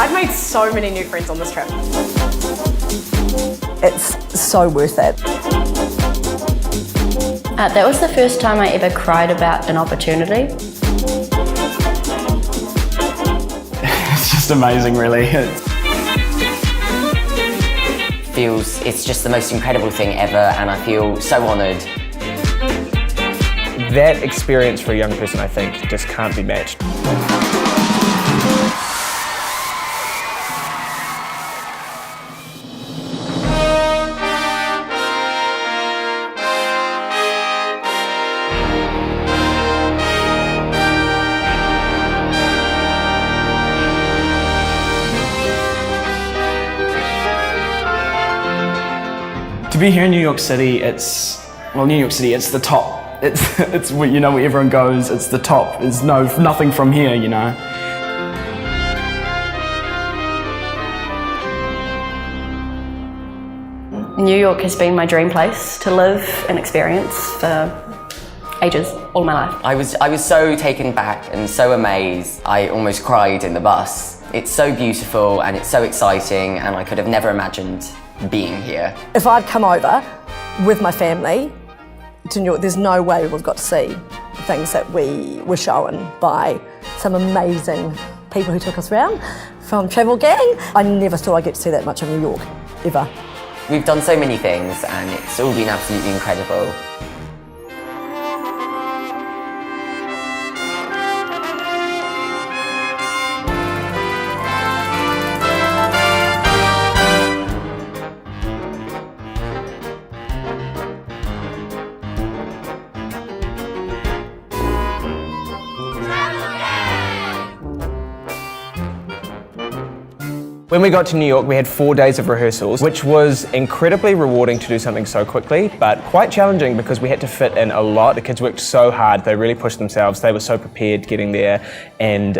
I've made so many new friends on this trip. It's so worth it. That was the first time I ever cried about an opportunity. It's just amazing, really. It's just the most incredible thing ever, and I feel so honoured. That experience for a young person, I think, just can't be matched. To be here in New York City, it's the top. It's where, you know, where everyone goes, it's the top. There's nothing from here, you know. New York has been my dream place to live and experience for ages, all my life. I was so taken back and so amazed. I almost cried in the bus. It's so beautiful and it's so exciting, and I could have never imagined being here. If I'd come over with my family to New York, there's no way we would have got to see things that we were shown by some amazing people who took us around from Travel Gang. I never thought I'd get to see that much of New York, ever. We've done so many things and it's all been absolutely incredible. When we got to New York, we had 4 days of rehearsals, which was incredibly rewarding to do something so quickly, but quite challenging because we had to fit in a lot. The kids worked so hard, they really pushed themselves, they were so prepared getting there, and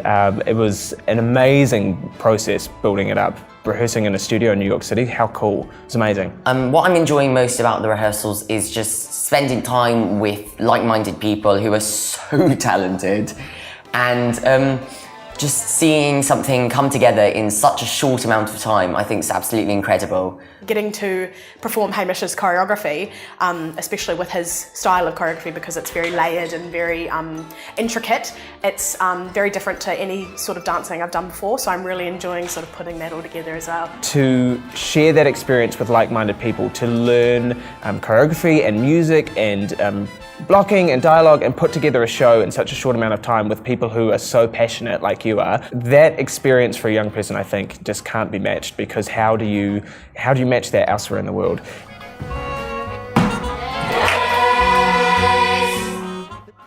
it was an amazing process building it up. Rehearsing in a studio in New York City, how cool. It's amazing. What I'm enjoying most about the rehearsals is just spending time with like-minded people who are so talented, and just seeing something come together in such a short amount of time, I think is absolutely incredible. Getting to perform Hamish's choreography, especially with his style of choreography, because it's very layered and very intricate. It's very different to any sort of dancing I've done before, so I'm really enjoying sort of putting that all together as well. To share that experience with like-minded people, to learn choreography and music and blocking and dialogue and put together a show in such a short amount of time with people who are so passionate like you are, that experience for a young person, I think, just can't be matched, because how do you match that elsewhere in the world?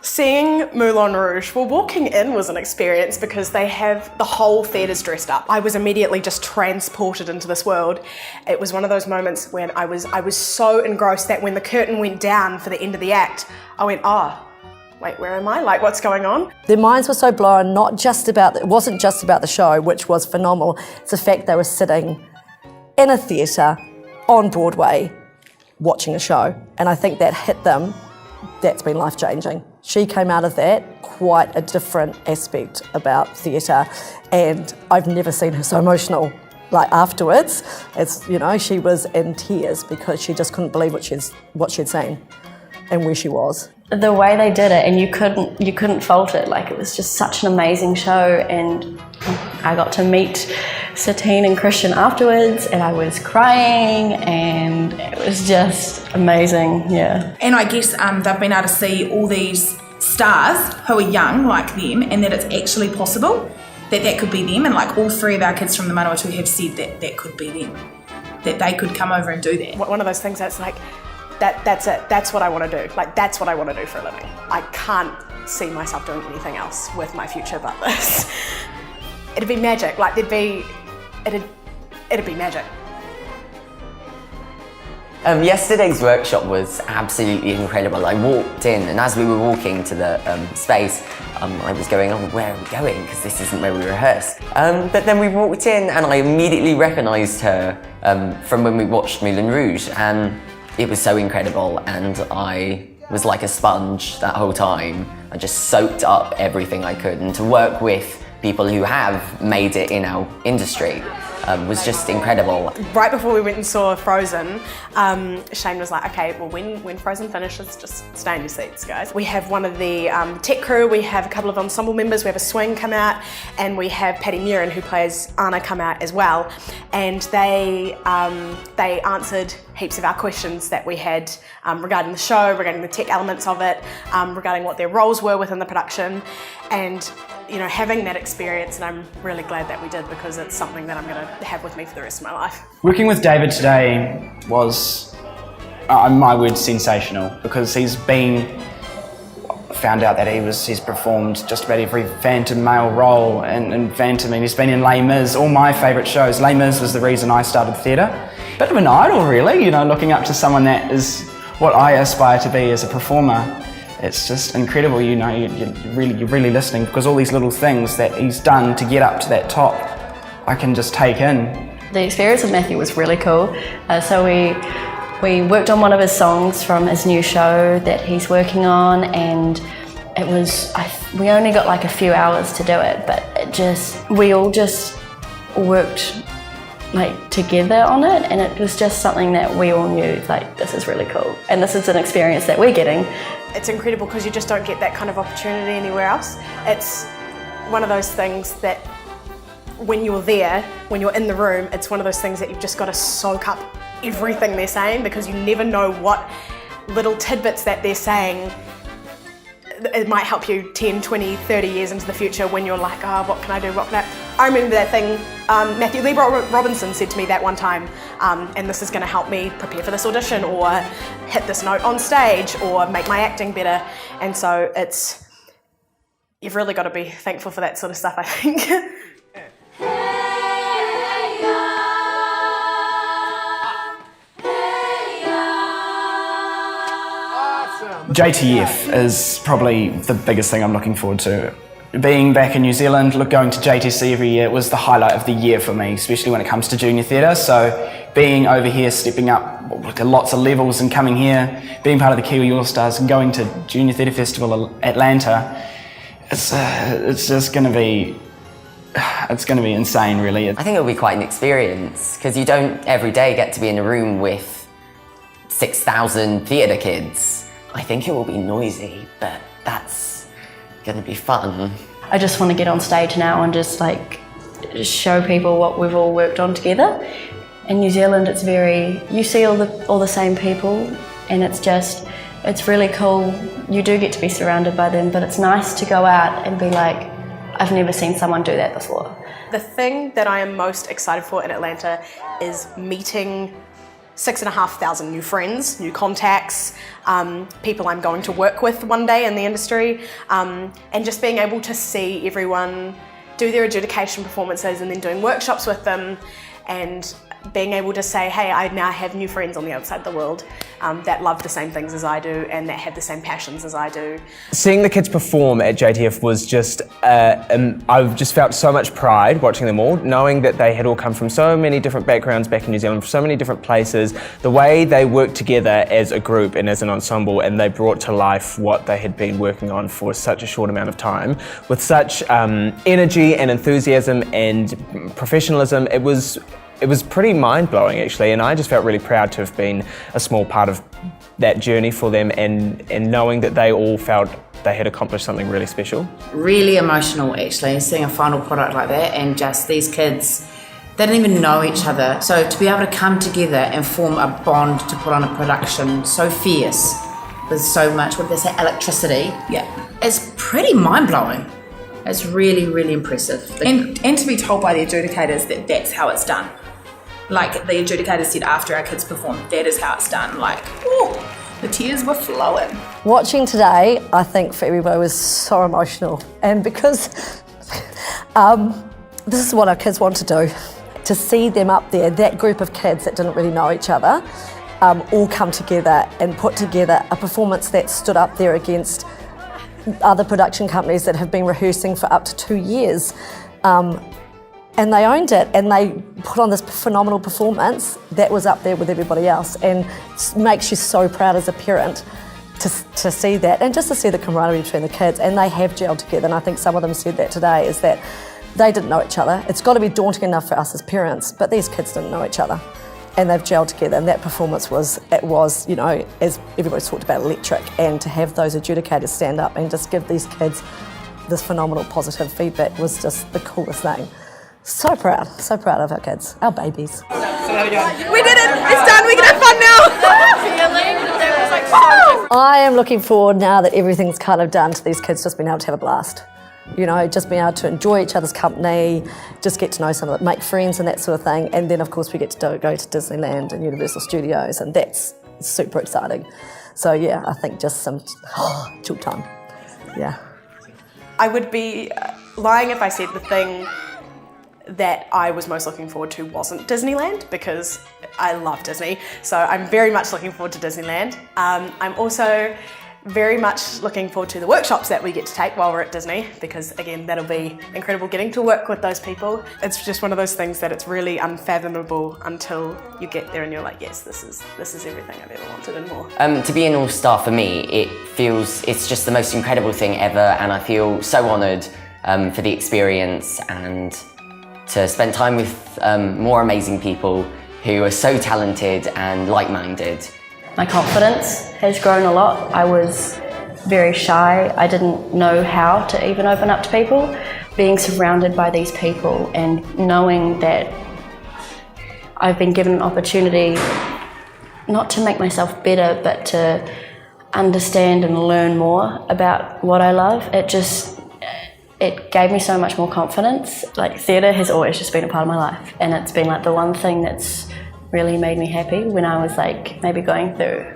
Seeing Moulin Rouge, well, walking in was an experience because they have the whole theatre's dressed up. I was immediately just transported into this world. It was one of those moments when I was so engrossed that when the curtain went down for the end of the act, I went, oh, wait, where am I? Like, what's going on? Their minds were so blown, it wasn't just about the show, which was phenomenal. It's the fact they were sitting in a theatre on Broadway watching a show. And I think that hit them. That's been life-changing. She came out of that quite a different aspect about theatre, and I've never seen her so emotional. Like afterwards, it's, you know, she was in tears because she just couldn't believe what she'd seen and where she was. The way they did it, and you couldn't fault it. Like, it was just such an amazing show, and I got to meet Satine and Christian afterwards, and I was crying, and it was just amazing, yeah. And I guess they've been able to see all these stars who are young like them, and that it's actually possible that could be them, and like all 3 of our kids from the Manawatu have said that could be them, that they could come over and do that. One of those things that's like, that's it, that's what I want to do. Like, that's what I want to do for a living. I can't see myself doing anything else with my future but this. It'd be magic, like it'd be magic. Yesterday's workshop was absolutely incredible. I walked in, and as we were walking to the space, I was going, oh, where are we going? Because this isn't where we rehearsed. But then we walked in, and I immediately recognised her from when we watched Moulin Rouge, and it was so incredible, and I was like a sponge that whole time. I just soaked up everything I could, and to work with people who have made it in our industry was just incredible. Right before we went and saw Frozen, Shane was like, okay, well when Frozen finishes, just stay in your seats, guys. We have one of the tech crew, we have a couple of ensemble members, we have a swing come out, and we have Patty Murin, who plays Anna, come out as well. And they answered heaps of our questions that we had regarding the show, regarding the tech elements of it, regarding what their roles were within the production. And you know, having that experience, and I'm really glad that we did, because it's something that I'm going to have with me for the rest of my life. Working with David today was, my word, sensational, because he's found out that he's performed just about every Phantom male role in Phantom, and he's been in Les Mis, all my favourite shows. Les Mis was the reason I started theatre. Bit of an idol, really, you know, looking up to someone that is what I aspire to be as a performer. It's just incredible, you know, you're really listening, because all these little things that he's done to get up to that top, I can just take in. The experience with Matthew was really cool. So we worked on one of his songs from his new show that he's working on, and it was, we only got like a few hours to do it, but we all just worked like together on it, and it was just something that we all knew, like, this is really cool, and this is an experience that we're getting. It's incredible because you just don't get that kind of opportunity anywhere else. It's one of those things that when you're there, when you're in the room, it's one of those things that you've just got to soak up everything they're saying, because you never know what little tidbits that they're saying. It might help you 10, 20, 30 years into the future when you're like, oh, what can I do, what can I remember that thing, Matthew Lee Robinson said to me that one time, and this is going to help me prepare for this audition, or hit this note on stage, or make my acting better. And so you've really got to be thankful for that sort of stuff, I think. JTF is probably the biggest thing I'm looking forward to. Being back in New Zealand, going to JTC every year was the highlight of the year for me, especially when it comes to junior theatre. So being over here, stepping up lots of levels and coming here, being part of the Kiwi All-Stars and going to Junior Theatre Festival Atlanta, it's just going to be, it's going to be insane, really. I think it'll be quite an experience, because you don't every day get to be in a room with 6,000 theatre kids. I think it will be noisy, but that's going to be fun. I just want to get on stage now and just show people what we've all worked on together. In New Zealand, it's you see all the same people, and it's really cool. You do get to be surrounded by them, but it's nice to go out and be like, I've never seen someone do that before. The thing that I am most excited for in Atlanta is meeting 6,500 new friends, new contacts, people I'm going to work with one day in the industry, and just being able to see everyone do their adjudication performances and then doing workshops with them, and being able to say, hey, I now have new friends on the outside of the world that love the same things as I do and that have the same passions as I do. Seeing the kids perform at JTF was just, I've just felt so much pride watching them all, knowing that they had all come from so many different backgrounds back in New Zealand, from so many different places, the way they worked together as a group and as an ensemble, and they brought to life what they had been working on for such a short amount of time with such energy and enthusiasm and professionalism. It was pretty mind-blowing, actually, and I just felt really proud to have been a small part of that journey for them, and knowing that they all felt they had accomplished something really special. Really emotional, actually, seeing a final product like that, and just these kids, they didn't even know each other. So to be able to come together and form a bond to put on a production so fierce, with so much, what did they say, electricity? Yeah. It's pretty mind-blowing. It's really, really impressive. And to be told by the adjudicators that that's how it's done. Like the adjudicators said after our kids performed, that is how it's done. Like, oh, the tears were flowing. Watching today, I think for everybody was so emotional, and because this is what our kids want to do, to see them up there, that group of kids that didn't really know each other, all come together and put together a performance that stood up there against other production companies that have been rehearsing for up to 2 years. And they owned it, and they put on this phenomenal performance that was up there with everybody else, and it makes you so proud as a parent to see that, and just to see the camaraderie between the kids, and they have gelled together, and I think some of them said that today, is that They didn't know each other. It's got to be daunting enough for us as parents, but these kids didn't know each other. And they've gelled together, and that performance was, you know, as everybody's talked about, electric. And to have those adjudicators stand up and just give these kids this phenomenal positive feedback was just the coolest thing. So proud of our kids, our babies. We did it! It's done, we can have fun now! I am looking forward now that everything's kind of done to these kids just being able to have a blast. You know, just being able to enjoy each other's company, just get to know some of them, make friends and that sort of thing. And then of course we get to go to Disneyland and Universal Studios, and that's super exciting. So yeah, I think just some chill time, yeah. I would be lying if I said the thing that I was most looking forward to wasn't Disneyland, because I love Disney. So I'm very much looking forward to Disneyland. I'm also very much looking forward to the workshops that we get to take while we're at Disney, because again, that'll be incredible getting to work with those people. It's just one of those things that it's really unfathomable until you get there and you're like, yes, this is everything I've ever wanted and more. To be an all-star for me, it's just the most incredible thing ever, and I feel so honoured for the experience and to spend time with more amazing people who are so talented and like-minded. My confidence has grown a lot. I was very shy. I didn't know how to even open up to people. Being surrounded by these people and knowing that I've been given an opportunity not to make myself better, but to understand and learn more about what I love, it gave me so much more confidence. Like, theatre has always just been a part of my life, and it's been like the one thing that's really made me happy when I was like maybe going through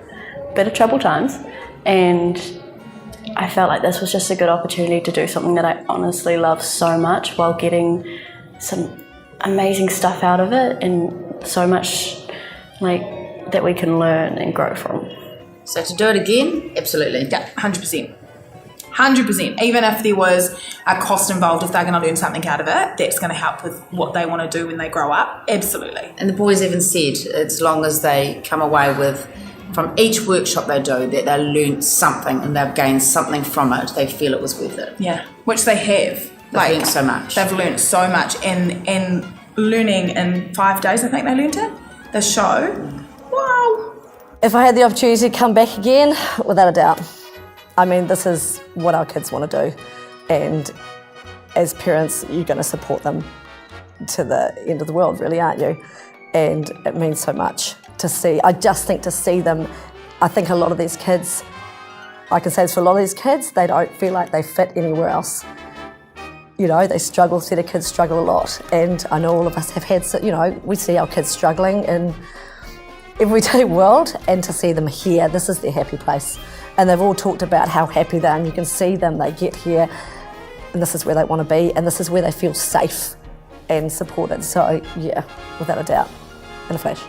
a bit of troubled times, and I felt like this was just a good opportunity to do something that I honestly love so much while getting some amazing stuff out of it, and so much like that we can learn and grow from. So to do it again, absolutely. Yeah, 100%. 100%. Even if there was a cost involved, if they're going to learn something out of it, that's going to help with what they want to do when they grow up. Absolutely. And the boys even said, as long as they come away with, from each workshop they do, that they learned something and they've gained something from it, they feel it was worth it. Yeah, which they have. They've learned so much. They've learned so much, and learning in 5 days, I think they learned it. The show, wow. If I had the opportunity to come back again, without a doubt. I mean, this is what our kids want to do, and as parents, you're going to support them to the end of the world, really, aren't you? And it means so much to see. I just think to see them, I think a lot of these kids, I can say this for a lot of these kids, they don't feel like they fit anywhere else. You know, they struggle, see the kids struggle a lot, and I know all of us have had, you know, we see our kids struggling in everyday world, and to see them here, this is their happy place. And they've all talked about how happy they are, and you can see them, they get here, and this is where they want to be, and this is where they feel safe and supported. So yeah, without a doubt, in a flash.